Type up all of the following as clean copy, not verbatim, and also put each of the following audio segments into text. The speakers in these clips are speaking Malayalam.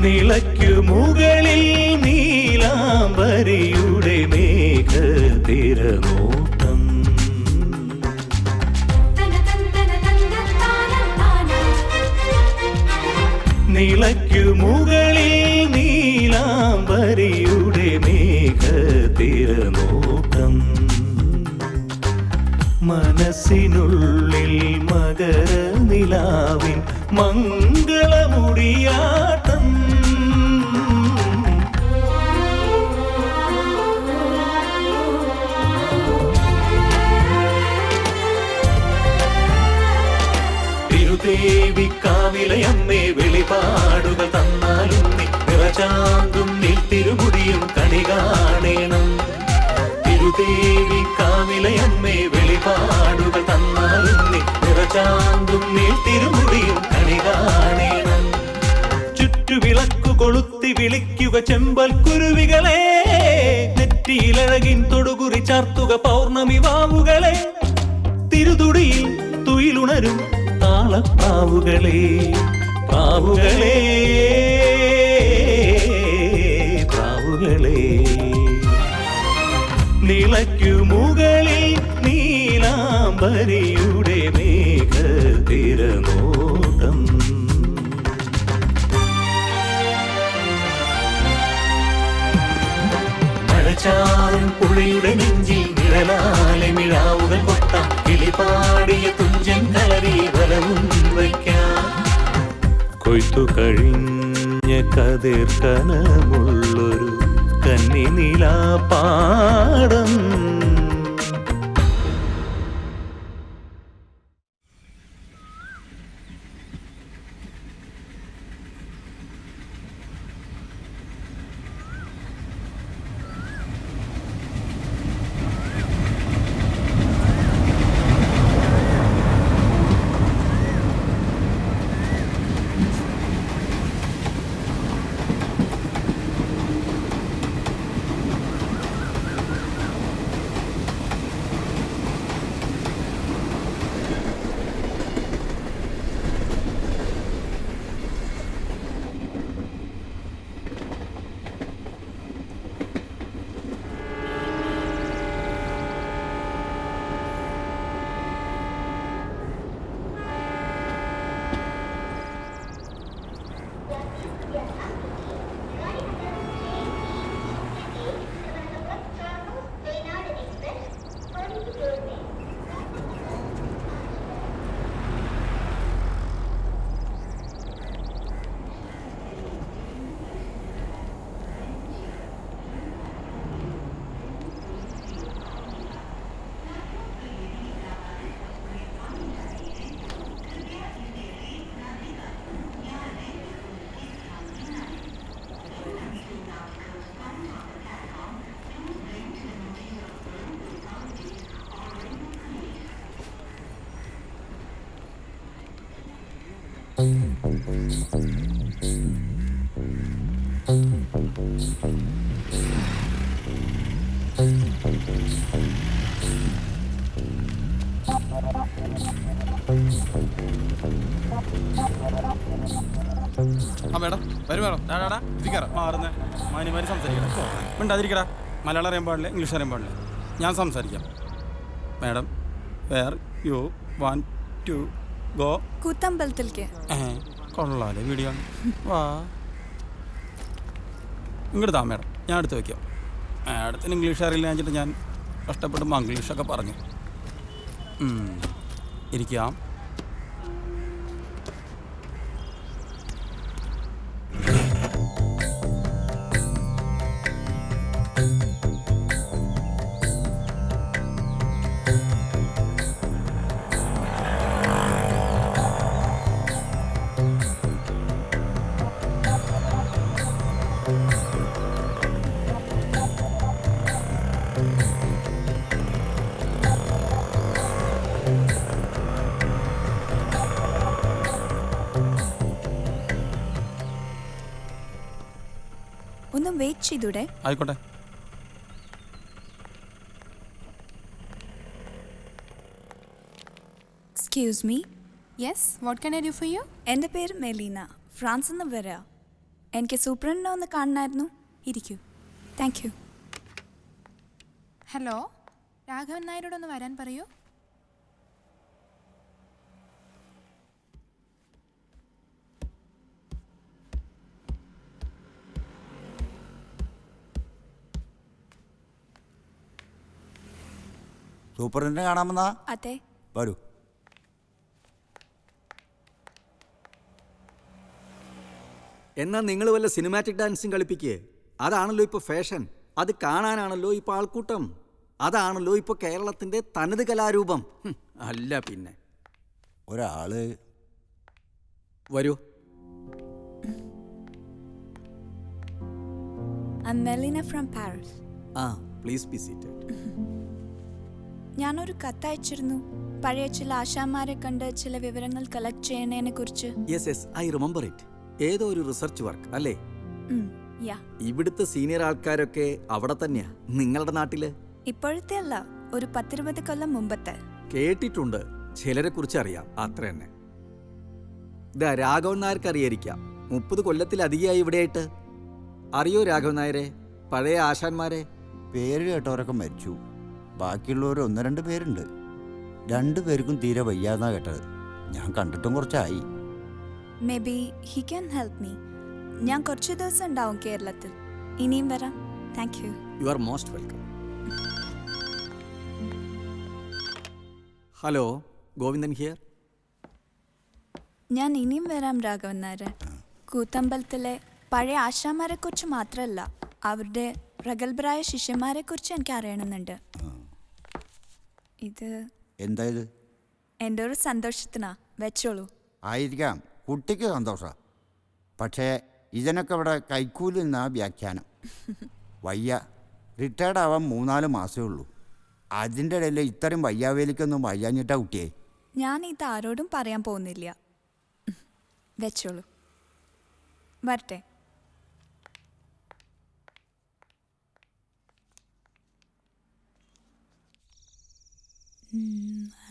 നിലയ്ക്കു മുകളിൽ നീലാംബരിയുടെ മേഘതിരനോട്ടം. നിലയ്ക്കു മുകളിൽ നീലാംബരിയുടെ മേഘതിരനോട്ടം. മനസ്സിനുള്ളിൽ മകരനിലാവിൻ മംഗളമുടിയാട്ടം. തിരുദേവിക്കാവിലയമ്മേ വെളിപാടുകൾ തന്നാലും നീ നിറചാന്തും നീത്തിരുമുടിയും കണി കാണേണം. തിരുദേവിക്കാവിലയമ്മേ വെളിപാടുകൾ തന്നാലും നീ നിറചാന്തും നീത്തിരുമുടിയും കണി കാണേണം. ചുറ്റുവിളക്കു കൊളുത്തി വിളിക്കുക ചെമ്പൽ കുരുവികളെ, നെറ്റിയിലഴകിൻ തൊടുകുറി ചാർത്തുക പൗർണമി വാവുകളെ. തിരുതുടിയിൽ തുയിലുണരും താളപ്പാവുകളെ, പാവുകളെ, പാവുകളെ. നിലയ്ക്കു മുകളിൽ നീലാംബരിയുടെ മേഘതിരനോട്ടം. മഴച്ചാറും പുഴയുടെ നെഞ്ചിൽ നിഴലാലെ മിഴാവുകൾ കൊട്ടാം. കിളിപാടിയ തുഞ്ചൻ കളരി വലവും വയ്ക്കാം. കൊയ്ത്തു കഴിഞ്ഞ കതിർ കനമുള്ളൊരു കന്നി നീലാപാടം. മേഡം വരും മേഡം ഇരിക്കാറ മാറുന്ന മാന്യമാര് സംസാരിക്കണം. മിണ്ടാതിരിക്കടാ. മലയാളം അറിയാൻ പാടില്ല, ഇംഗ്ലീഷ് അറിയാൻ പാടില്ല. ഞാൻ സംസാരിക്കാം. Madam where you want to go? കൂത്തമ്പലത്തിലേക്ക്. കൊള്ളാലേ വീഡിയോ. വാ ഇങ്ങോട്ട് താ മേഡം, ഞാൻ എടുത്ത് വയ്ക്കാം. മാഡത്തിന് ഇംഗ്ലീഷ് അറിയില്ല വെച്ചിട്ട് ഞാൻ കഷ്ടപ്പെട്ട് മംഗ്ലീഷൊക്കെ പറഞ്ഞു. ഇരിക്കാം. ഒന്ന് വെയിറ്റ് ചെയ്തൂടെ? ആയിക്കോട്ടെ. Excuse me. Yes, what can I do for you? എൻ്റെ പേര് മെലീന, ഫ്രാൻസിൽ നിന്ന് വരാ. എനിക്ക് സൂപ്രണ്ടിനെ ഒന്ന് കാണണമായിരുന്നു. ഇരിക്കൂ. Thank you. ഹലോ, രാഘവൻ നായരോടൊന്ന് വരാൻ പറയൂ. സൂപ്രണ്ടിനെ കാണാമെന്നാ? അതെ. വരൂ. എന്നാൽ നിങ്ങൾ വല്ല സിനിമാറ്റിക് ഡാൻസും കളിപ്പിക്കേ. അതാണല്ലോ ഇപ്പോൾ ഫാഷൻ. അത് കാണാനാണല്ലോ ഇപ്പോൾ ആൾക്കൂട്ടം. അതാണല്ലോ ഇപ്പോൾ കേരളത്തിൻ്റെ തനത് കലാരൂപം. അല്ല പിന്നെ. ഒരാള് വരൂ. I'm Melina from Paris. Please be seated. ഞാനൊരു കത്തയച്ചിരുന്നു. പഴയ ചില ആശാന്മാരെ കണ്ട് ചില വിവരങ്ങൾ കളക്ട് ചെയ്യുന്നതിനെ കുറിച്ച്. Yes I remember it. ഏതോ ഒരു റിസർച്ച് വർക്ക് അല്ലേ? ഇവിടുത്തെ സീനിയർ ആൾക്കാരൊക്കെ അവിടെ തന്നെയാ. നിങ്ങളുടെ നാട്ടില്? ഇപ്പോഴത്തെ അല്ല, ഒരു 10-20 കൊല്ലം മുമ്പത്തെ. കേട്ടിട്ടുണ്ട്, ചിലരെ കുറിച്ച് അറിയാം, അത്ര തന്നെ. ഇതാ രാഘവൻ നായർക്ക് അറിയായിരിക്കാം. 30 കൊല്ലത്തിലധികമായി ഇവിടെയായിട്ട്. അറിയോ രാഘവൻ നായരെ, പഴയ ആശാന്മാരെ? പേര് കേട്ടവരൊക്കെ മരിച്ചു. ബാക്കിയുള്ളവർ 1-2 പേരുണ്ട്. 2 പേർക്കും തീരെ വയ്യാന്നാ കേട്ടത്. ഞാൻ കണ്ടിട്ടും കുറച്ചായി. May be he can help me. ഞാൻ കുറച്ച് ദിവസം ഉണ്ടാവും കേരളത്തിൽ. ഇനിയും വരാം. Thank you. You are most welcome. Hello, Govindan here. ഞാൻ ഇനിയും വരാം രാഘവൻ നായരെ. കൂത്തമ്പലത്തിലെ പഴയ ആശാന്മാരെ കുറിച്ച് മാത്രമല്ല, അവരുടെ പ്രഗത്ഭരായ ശിഷ്യന്മാരെ കുറിച്ച് എനിക്ക് അറിയണമെന്നുണ്ട്. ഇത് എന്താ ഇത്? എൻ്റെ ഒരു സന്തോഷത്തിനാ. വെച്ചോളൂ. ആയിരിക്കാം, കുട്ടിക്ക് സന്തോഷം. പക്ഷേ ഇതിനൊക്കെ ഇവിടെ കൈക്കൂലി നിന്നാ വ്യാഖ്യാനം. വയ്യ. റിട്ടയർഡ് ആവാൻ 3-4 മാസമേ ഉള്ളൂ. അതിൻ്റെ ഇടയിൽ ഇത്രയും വയ്യാവേലിക്കൊന്നും വയ്യാഞ്ഞിട്ടാ കുട്ടിയെ. ഞാൻ ഇത് ആരോടും പറയാൻ പോകുന്നില്ല. വെച്ചോളൂ. വരട്ടെ.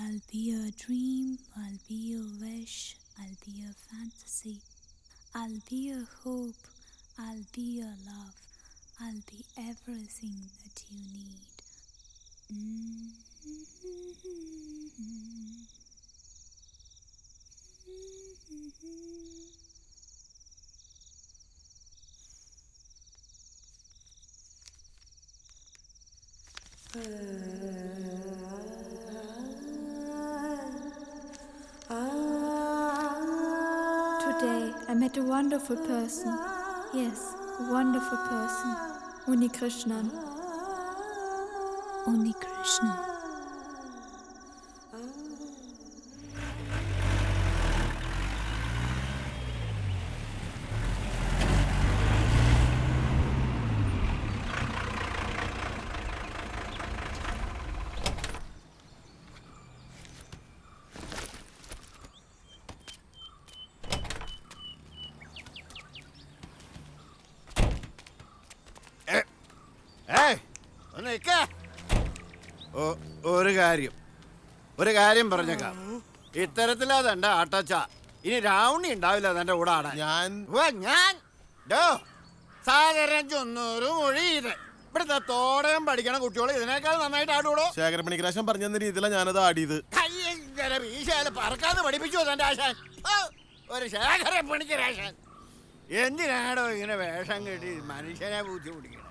I'll be a dream, I'll be a wish, I'll be a fantasy, I'll be a hope, I'll be a love, I'll be everything that you need. Today I met a wonderful person. Yes, a wonderful person. Unikrishnan. Unikrishnan. ഒരു കാര്യം പറഞ്ഞേക്കാം. ഇത്തരത്തിലാ തന്റെ ആട്ടച്ച. ഇനി രാവണി ഉണ്ടാവില്ല തന്റെ കൂടെ ആടാൻ. ഞാൻ സാഗരം ചൊന്നൂറ് മൊഴിയത് ഇവിടുത്തെ തോടകം പഠിക്കണ കുട്ടികൾ ഇതിനേക്കാൾ നന്നായിട്ട് ആടുകൂടോ? ശേഖരപ്പണിക്കരാശൻ പറഞ്ഞ രീതിയിലാണ് ഞാനത് ആടിയത്. പറക്കാതെ പഠിപ്പിച്ചോ തന്റെ ആശാൻ? ഒരു ശേഖരപ്പണിക്കരാശാൻ എന്തിനാടോ ഇങ്ങനെ വേഷം കെട്ടി മനുഷ്യനെ പൂച്ച പിടിക്കണം?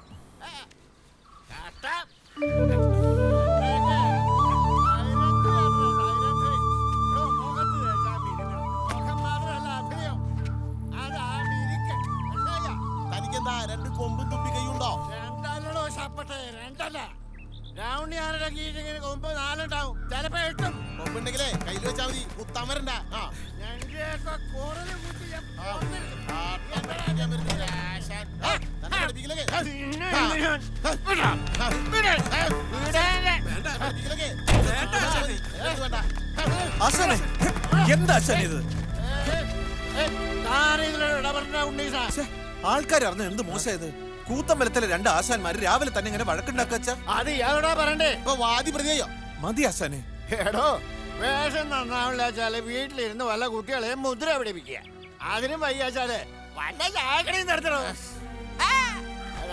തനിക്കെന്താ 2 കൊമ്പും തുമ്പി കൈയുണ്ടോ? രണ്ടല്ലോ ശപ്പട്ടെ, രണ്ടല്ല. രാവണിയാരുടെ കീഴിങ്ങനെ കൊമ്പ് 4 ഉണ്ടാവും. ചിലപ്പോ 8 കൊമ്പുണ്ടെങ്കിലേ കയ്യിൽ വെച്ചാ മതി, കുത്താമരണ്ട. എന്താ ഇത്? ആൾക്കാരറിഞ്ഞ എന്ത് മോശമായത്? കൂത്തമ്പലത്തിലെ 2 ആശാന്മാര് രാവിലെ തന്നെ ഇങ്ങനെ വഴക്കുണ്ടാക്കാച്ച. അത് ഇയാളോടാ പറയണ്ടേ? ഇപ്പൊ വാദി പ്രതിയോ? മതി ആശാനെ. എടോ, വേഷം നന്നാവില്ലാച്ചാല് വീട്ടിലിരുന്ന് വല്ല കുട്ടികളെയും മുദ്ര പിടിപ്പിക്കുക. അതിനും വയ്യാച്ചാല് വല്ല ചായക്കടയും നടത്തണോ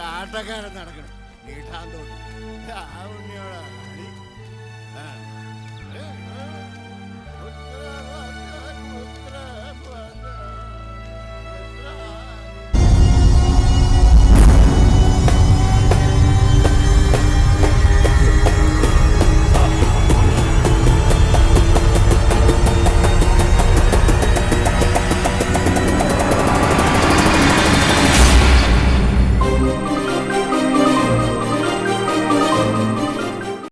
ആട്ടക്കാരൻ നടക്കണം നീട്ടാൻ തോന്നി ആ ഉണ്ണിയോടാ കളി.